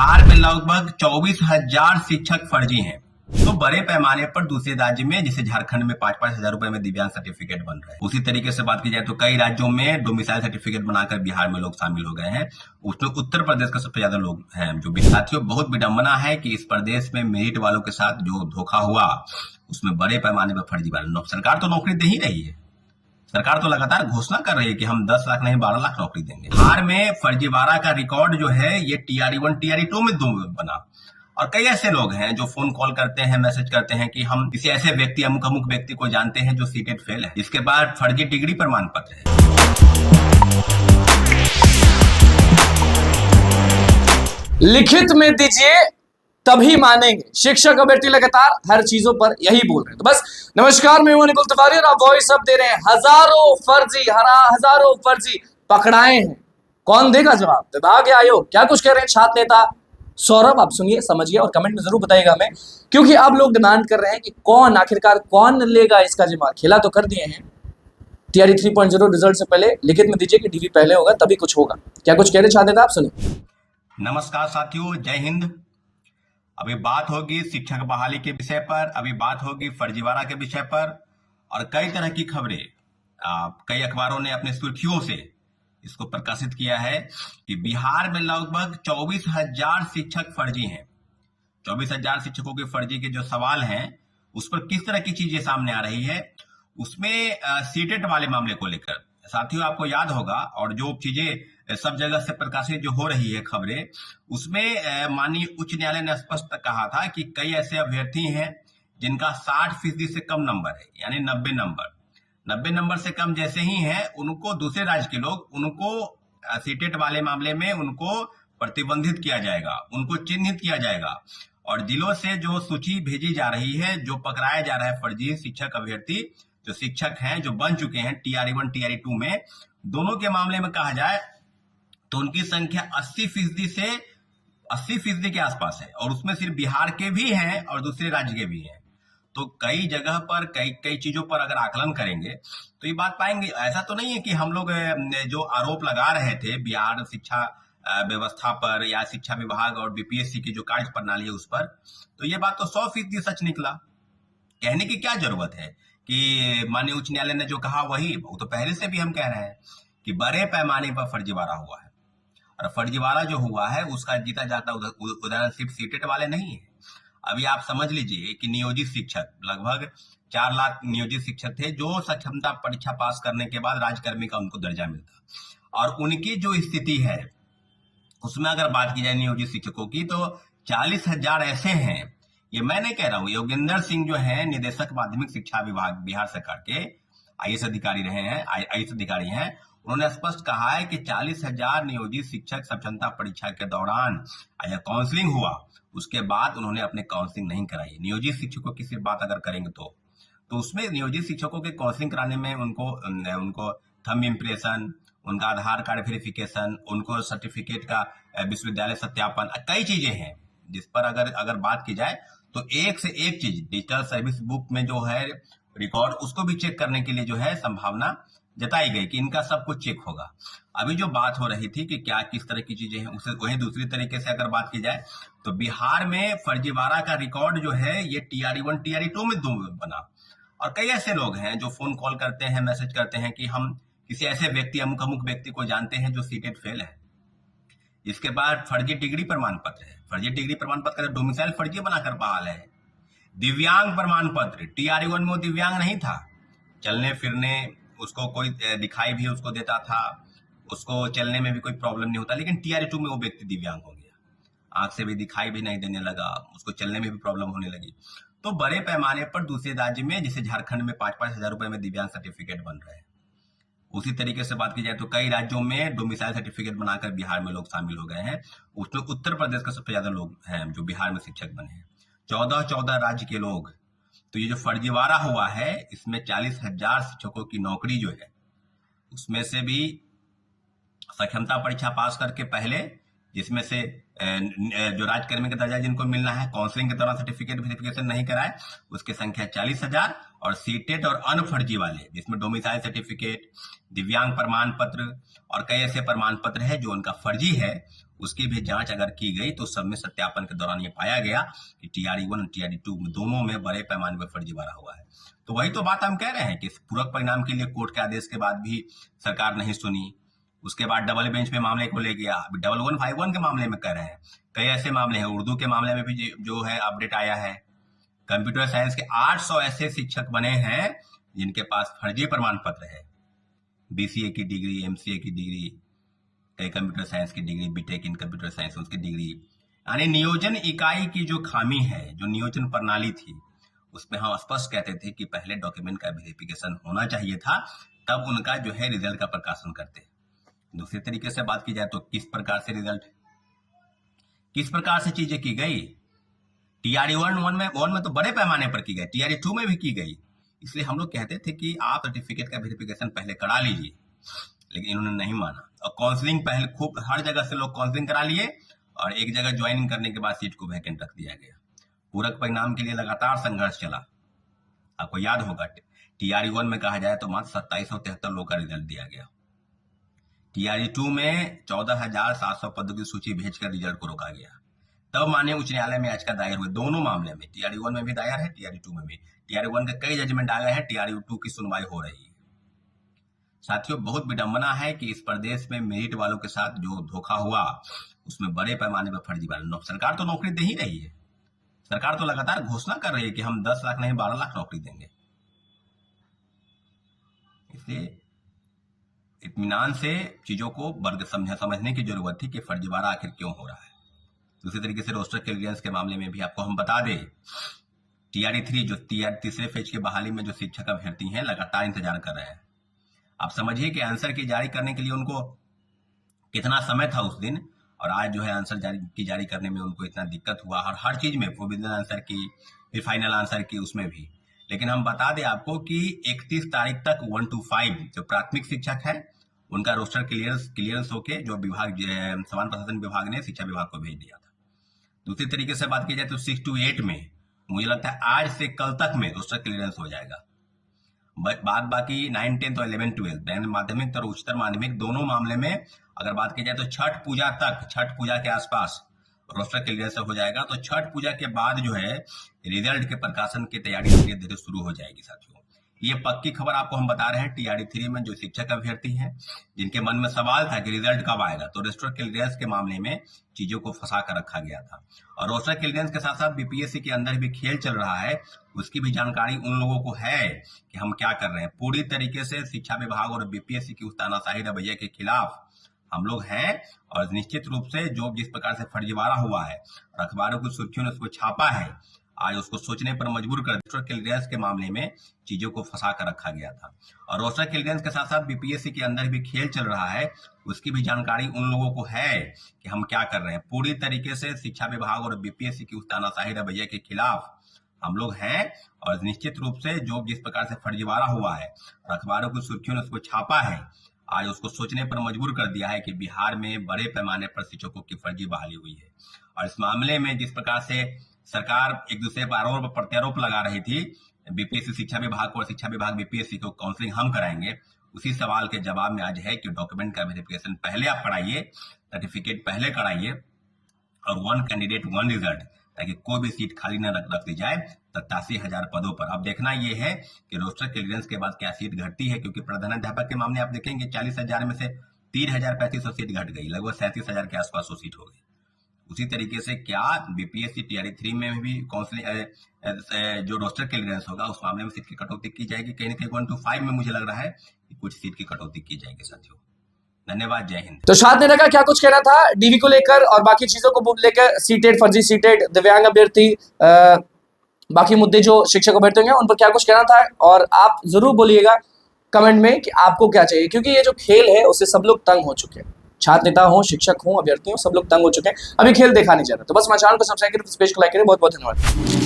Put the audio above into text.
बिहार में लगभग 24,000 शिक्षक फर्जी हैं। तो बड़े पैमाने पर दूसरे राज्य में जैसे झारखंड में 5-5 हजार रुपए में दिव्यांग सर्टिफिकेट बन रहे हैं। उसी तरीके से बात की जाए तो कई राज्यों में डोमिसाइल सर्टिफिकेट बनाकर बिहार में लोग शामिल हो गए हैं। उसमें उत्तर प्रदेश का सबसे ज्यादा लोग हैं। जो साथियों, बहुत विडंबना है कि इस प्रदेश में मेरिट वालों के साथ जो धोखा हुआ उसमें बड़े पैमाने पर फर्जीवाड़ा। सरकार तो नौकरी दे ही रही है। सरकार तो लगातार घोषणा कर रही है कि हम 10 लाख नहीं 12 लाख नौकरी देंगे। बिहार में फर्जीवाड़ा का रिकॉर्ड जो है ये TRE1 TRE2 में बना। और कई ऐसे लोग हैं जो फोन कॉल करते हैं, मैसेज करते हैं कि हम किसी ऐसे व्यक्ति, अमुक अमुक व्यक्ति को जानते हैं जो सीटेट फेल है। इसके बाद फर्जी डिग्री प्रमाण पत्र है। लिखित में दीजिए तभी मानेंगे। शिक्षक अभ्यर्थी लगातार हर चीजों पर यही बोल रहे हैं। तो बस नमस्कार, मैं हूं निकुल तिवारी और आप वॉइस अप दे रहे हैं। हजारों फर्जी पकड़ाए हैं। कौन देगा जवाब? विभाग या आयोग? क्या कुछ कह रहे हैं छात्र नेता सौरभ? आप सुनिए, समझिए और कमेंट में जरूर बताइएगा हमें, क्योंकि आप लोग डिमांड कर रहे हैं कि कौन आखिरकार कौन लेगा इसका जिम्मा। खेला तो कर दिए हैं। TRE 3.0 रिजल्ट से पहले लिखित में दीजिए कि DV पहले होगा तभी कुछ होगा। क्या कुछ कह रहे छात्र नेता? आप सुनिए। नमस्कार साथियों, जय हिंद। अभी बात होगी शिक्षक बहाली के विषय पर, अभी बात होगी फर्जीवाड़ा के विषय पर और कई तरह की खबरें कई अखबारों ने अपने सुर्खियों से इसको प्रकाशित किया है कि बिहार में लगभग 24,000 शिक्षक फर्जी हैं। 24,000 शिक्षकों के फर्जी के जो सवाल हैं उस पर किस तरह की चीजें सामने आ रही है, उसमें सीटेट वाले मामले को लेकर साथियों आपको याद होगा, और जो चीजें सब जगह से प्रकाशित जो हो रही है खबरें, उसमें माननीय उच्च न्यायालय ने स्पष्ट कहा था कि कई ऐसे अभ्यर्थी हैं जिनका 60% से कम नंबर है, यानी 90 नंबर से कम जैसे ही हैं उनको दूसरे राज्य के लोग उनको सीटेट वाले मामले में उनको प्रतिबंधित किया जाएगा, उनको चिन्हित किया जाएगा और जिलों से जो सूची भेजी जा रही है, जो पकड़ाया जा रहा है फर्जी शिक्षक अभ्यर्थी, जो शिक्षक हैं जो बन चुके हैं TRE1 TRE2 में, दोनों के मामले में कहा जाए तो उनकी संख्या 80% से 80% के आसपास है और उसमें सिर्फ बिहार के भी हैं और दूसरे राज्य के भी हैं। तो कई जगह पर कई चीजों पर अगर आकलन करेंगे तो ये बात पाएंगे। ऐसा तो नहीं है कि हम लोग जो आरोप लगा रहे थे बिहार शिक्षा व्यवस्था पर या शिक्षा विभाग और BPSC की जो कार्य प्रणाली है उस पर, तो ये बात तो 100% सच निकला। कहने की क्या जरूरत है कि माननीय उच्च न्यायालय ने जो कहा वही, वो तो पहले से भी हम कह रहे हैं कि बड़े पैमाने पर फर्जीवाड़ा हुआ है। और फर्जीवाड़ा जो हुआ है उसका जीता जाता उदाहरण सिर्फ सीटेट वाले नहीं है। अभी आप समझ लीजिए कि नियोजित शिक्षक लगभग 4 लाख नियोजित शिक्षक थे जो सक्षमता परीक्षा पास करने के बाद राज्यकर्मी का उनको दर्जा मिलता, और उनकी जो स्थिति है उसमें अगर बात की जाए नियोजित शिक्षकों की तो 40,000 ऐसे हैं। ये मैं नहीं कह रहा हूँ, योगेंद्र सिंह जो है निदेशक माध्यमिक शिक्षा विभाग बिहार सरकार के IAS अधिकारी रहे हैं, IAS अधिकारी हैं, उन्होंने स्पष्ट कहा है कि 40,000 नियोजित शिक्षक सक्षमता परीक्षा के दौरान या काउंसलिंग हुआ उसके बाद उन्होंने अपने काउंसलिंग नहीं कराई। नियोजित शिक्षकों की सिर्फ बात अगर करेंगे तो उसमें नियोजित शिक्षकों के काउंसलिंग कराने में उनको थंब इम्प्रेशन, उनका आधार कार्ड वेरिफिकेशन, उनको सर्टिफिकेट का विश्वविद्यालय सत्यापन, कई चीजें हैं जिस पर अगर बात की जाए तो एक से एक चीज डिजिटल सर्विस बुक में जो है रिकॉर्ड उसको भी चेक करने के लिए जो है संभावना जताई गई कि इनका सब कुछ चेक होगा। अभी जो बात हो रही थी कि क्या किस तरह की चीजें हैं, उसे वही दूसरी तरीके से अगर बात की जाए तो बिहार में फर्जीवाड़ा का रिकॉर्ड जो है ये TRE1 TRE2 में बना। और कई ऐसे लोग हैं जो फोन कॉल करते हैं, मैसेज करते हैं कि हम किसी ऐसे व्यक्ति, अमुक अमुक व्यक्ति को जानते हैं जो सीटेट फेल है। इसके बाद फर्जी डिग्री प्रमाण पत्र है। फर्जी डिग्री प्रमाण पत्र डोमिसाइल फर्जी बनाकर बहाल है। दिव्यांग प्रमाण पत्र, TRE1 में वो दिव्यांग नहीं था, चलने फिरने उसको कोई दिखाई भी उसको देता था, उसको चलने में भी कोई प्रॉब्लम नहीं होता, लेकिन TRE2 में वो व्यक्ति दिव्यांग हो गया, आंख से भी दिखाई भी नहीं देने लगा, उसको चलने में भी प्रॉब्लम होने लगी। तो बड़े पैमाने पर दूसरे राज्य में जैसे झारखंड में 5-5 हजार रुपए में दिव्यांग सर्टिफिकेट बन रहे हैं। उसी तरीके से बात की जाए तो कई राज्यों में डोमिसाइल सर्टिफिकेट बनाकर बिहार में लोग शामिल हो गए हैं। उसमें उत्तर प्रदेश का सबसे ज्यादा लोग हैं जो बिहार में शिक्षक बने हैं, 14 राज्य के लोग। तो ये जो फर्जीवाड़ा हुआ है इसमें 40,000 शिक्षकों की नौकरी जो है उसमें से भी सक्षमता परीक्षा पास करके पहले, जिसमें से जो राज्यकर्मी का दर्जा जिनको मिलना है, काउंसलिंग के दौरान सर्टिफिकेट वेरिफिकेशन नहीं कराए, उसकी संख्या 40,000, और सीटेट और अन्य फर्जी वाले जिसमें डोमिसाइल सर्टिफिकेट, दिव्यांग प्रमाण पत्र और कई ऐसे प्रमाण पत्र है जो उनका फर्जी है, उसकी भी जांच अगर की गई तो सब में सत्यापन के दौरान ये पाया गया कि TRE 1 और TRE 2 दोनों में बड़े पैमाने पर फर्जीवाड़ा हुआ है। तो वही तो बात हम कह रहे हैं कि पूरक परिणाम के लिए कोर्ट के आदेश के बाद भी सरकार नहीं सुनी। उसके बाद डबल बेंच पे मामले को ले गया। अभी 1151 के मामले में कह रहे हैं, कई ऐसे मामले हैं, उर्दू के मामले में भी जो है अपडेट आया है। कंप्यूटर साइंस के 800 ऐसे शिक्षक बने हैं जिनके पास फर्जी प्रमाण पत्र है, BCA की डिग्री, MCA की डिग्री, कई कंप्यूटर साइंस की डिग्री, BTech इन कंप्यूटर साइंस उसकी डिग्री। यानी नियोजन इकाई की जो खामी है, जो नियोजन प्रणाली थी, उसमें हम स्पष्ट कहते थे कि पहले डॉक्यूमेंट का वेरिफिकेशन होना चाहिए था, तब उनका जो है रिजल्ट का प्रकाशन करते। दूसरे तरीके से बात की जाए तो किस प्रकार से रिजल्ट, किस प्रकार से चीजें की गई। TRE 1 में तो बड़े पैमाने पर की गई, TRE 2 में भी की गई। इसलिए हम लोग कहते थे कि आप सर्टिफिकेट का वेरिफिकेशन पहले करा लीजिए, लेकिन इन्होंने नहीं माना। और काउंसलिंग पहले खूब हर जगह से लोग काउंसलिंग करा लिए और एक जगह ज्वाइनिंग करने के बाद सीट को वैकेंट रख दिया गया। पूरक परिणाम के लिए लगातार संघर्ष चला। आपको याद होगा TRE 1 में कहा जाए तो मात्र 2773 लोगों का रिजल्ट दिया गया। TRE 2 में 14,700 पदों की सूची भेजकर रिजल्ट को रोका गया। तब माननीय उच्च न्यायालय में याचिका दायर हुई दोनों मामले में, TRE 1 में भी दायर है, TRE 2 में भी। TRE 1 के कई जजमेंट आ गए हैं, TRE 2 की सुनवाई हो रही है। साथियों, बहुत विडंबना है कि इस प्रदेश में मेरिट वालों के साथ जो धोखा हुआ उसमें बड़े पैमाने पर फर्जीवाड़ा। सरकार तो नौकरी दे ही रही है, सरकार तो लगातार घोषणा कर रही है कि हम 10 लाख नहीं 12 लाख नौकरी देंगे। इसलिए इत्मीनान से चीजों को समझने की जरूरत थी कि फर्जीवाड़ा आखिर क्यों हो रहा है। दूसरी तरीके से रोस्टर क्लियरेंस के मामले में भी आपको हम बता दें, TRE 3 जो तीसरे फेज की बहाली में जो शिक्षक अभ्यर्थी हैं लगातार इंतजार कर रहे हैं। आप समझिए कि आंसर की जारी करने के लिए उनको कितना समय था उस दिन, और आज जो है आंसर जारी करने में उनको इतना दिक्कत हुआ, और हर चीज में प्रोविजनल आंसर की, फिर फाइनल आंसर की, उसमें भी। लेकिन हम बता दें आपको कि 31 तारीख तक 1 to 5 जो प्राथमिक शिक्षक है उनका रोस्टर क्लियरेंस होके जो विभाग समान प्रशासन विभाग ने शिक्षा विभाग को भेज दिया था। दूसरी तरीके से बात की जाए तो 6 to 8 में मुझे लगता है आज से कल तक में रोस्टर क्लियरेंस हो जाएगा। बात बाकी 9, 10 और 11, 12 माध्यमिक और उच्चतर माध्यमिक दोनों मामले में अगर बात की जाए तो छठ पूजा के आसपास रोस्टर क्लियरेंस हो जाएगा। तो छठ पूजा के बाद जो है रिजल्ट के प्रकाशन की तैयारी धीरे धीरे शुरू हो जाएगी। साथियों, ये पक्की खबर आपको हम बता रहे हैं। TRE 3 में जो शिक्षक अभ्यर्थी हैं जिनके मन में सवाल था कि रिजल्ट कब आएगा, तो रोस्टर क्लियरेंस के मामले में चीजों को फंसा कर रखा गया था। और रोस्टर क्लियरेंस के साथ साथ BPSC के अंदर भी खेल चल रहा है, उसकी भी जानकारी उन लोगों को है कि हम क्या कर रहे हैं। पूरी तरीके से शिक्षा विभाग और BPSC की उस तानाशाही रवैये के खिलाफ हम लोग हैं, और निश्चित रूप से जो जिस प्रकार से फर्जीवाड़ा हुआ है और अखबारों की सुर्खियों ने उसको छापा है, आज उसको सोचने पर मजबूर कर रोस्टर क्लियरेंस के मामले में चीजों को फंसा कर रखा गया था। और रोस्टर क्लियरेंस के साथ साथ BPSC के अंदर भी खेल चल रहा है, उसकी भी जानकारी उन लोगों को है कि हम क्या कर रहे हैं। पूरी तरीके से शिक्षा विभाग और BPSC की उस तानाशाही रवैये के खिलाफ हम लोग हैं, और निश्चित रूप से जो जिस प्रकार से फर्जीवाड़ा हुआ है और अखबारों की सुर्खियों ने उसको छापा है, आज उसको सोचने पर मजबूर कर दिया है कि बिहार में बड़े पैमाने पर शिक्षकों की फर्जी बहाली हुई है। और इस मामले में जिस प्रकार से सरकार एक दूसरे पर आरोप प्रत्यारोप लगा रही थी, BPSC शिक्षा विभाग को और शिक्षा विभाग BPSC को काउंसलिंग हम कराएंगे, उसी सवाल के जवाब में आज है कि डॉक्यूमेंट का वेरिफिकेशन पहले आप कराइए, सर्टिफिकेट पहले कराइए, और 1 कैंडिडेट 1 रिजल्ट, ताकि कोई भी सीट खाली न रख दी जाए 87,000 पदों पर। अब देखना यह है कि रोस्टर क्लियरेंस के बाद क्या सीट घटती है, क्योंकि प्रधानाध्यापक के मामले आप देखेंगे 40,000 में से 3,3500 सीट घट गई, लगभग 37,000 के आसपास वो सीट हो गई। उसी तरीके से क्या BPSC TRE 3 में भी काउंसलिंग जो रोस्टर क्लियरेंस होगा उस मामले में सीट की कटौती की जाएगी। कहीं ना कहीं 1 to 5 में मुझे लग रहा है कि कुछ सीट की कटौती की जाएगी। साथियों, धन्यवाद, जय हिंद। तो छात्र नेता का क्या कुछ कहना था DV को लेकर और बाकी चीजों को लेकर, सीटेड, फर्जी सीटेड, दिव्यांग अभ्यर्थी, बाकी मुद्दे जो शिक्षक अभ्यर्थी होंगे उन पर क्या कुछ कहना था, और आप जरूर बोलिएगा कमेंट में कि आपको क्या चाहिए, क्योंकि ये जो खेल है उससे सब लोग तंग हो चुके हैं। छात्र नेता हो, शिक्षक हो, अभ्यर्थी हो, सब लोग तंग हो चुके हैं। अभी खेल देखा नहीं जा रहा। तो बस हमारे चैनल को सब्सक्राइब करें, पेज को लाइक करें। बहुत बहुत धन्यवाद।